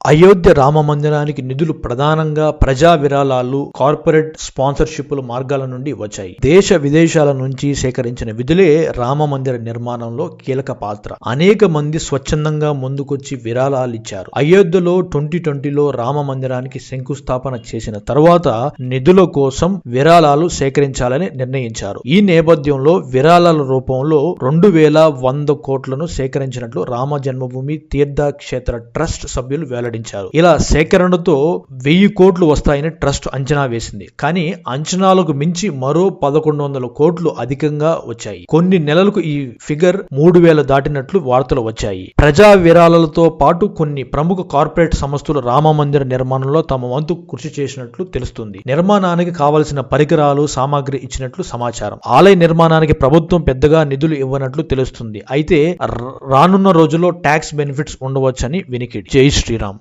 అయోధ్య రామ మందిరానికి నిధులు ప్రధానంగా ప్రజా విరాళాలు, కార్పొరేట్ స్పాన్సర్షిప్ల మార్గాల నుండి వచ్చాయి. దేశ విదేశాల నుంచి సేకరించిన నిధులే రామ మందిర నిర్మాణంలో కీలక పాత్ర. అనేక మంది స్వచ్ఛందంగా ముందుకొచ్చి విరాళాలిచ్చారు. అయోధ్యలో 2020లో రామ మందిరానికి శంకుస్థాపన చేసిన తర్వాత నిధుల కోసం విరాళాలు సేకరించాలని నిర్ణయించారు. ఈ నేపథ్యంలో విరాళాల రూపంలో 2100 కోట్లను సేకరించినట్లు రామ జన్మభూమి తీర్థక్షేత్ర ట్రస్ట్ సభ్యులు వెల్లడించారు. ఇలా సేకరణతో 1000 కోట్లు వస్తాయని ట్రస్ట్ అంచనా వేసింది. కానీ అంచనాలకు మించి మరో 1100 కోట్లు అధికంగా వచ్చాయి. కొన్ని నెలలకు ఈ ఫిగర్ 3000 దాటినట్లు వార్తలు వచ్చాయి. ప్రజా విరాళాలతో పాటు కొన్ని ప్రముఖ కార్పొరేట్ సంస్థలు రామ మందిర నిర్మాణంలో తమ వంతు కృషి చేసినట్లు తెలుస్తుంది. నిర్మాణానికి కావలసిన పరికరాలు, సామాగ్రి ఇచ్చినట్లు సమాచారం. ఆలయ నిర్మాణానికి ప్రభుత్వం పెద్దగా నిధులు ఇవ్వనట్లు తెలుస్తుంది. అయితే రానున్న రోజుల్లో ట్యాక్స్ బెనిఫిట్స్ ఉండవచ్చని వినికిడి. జై శ్రీరామ్.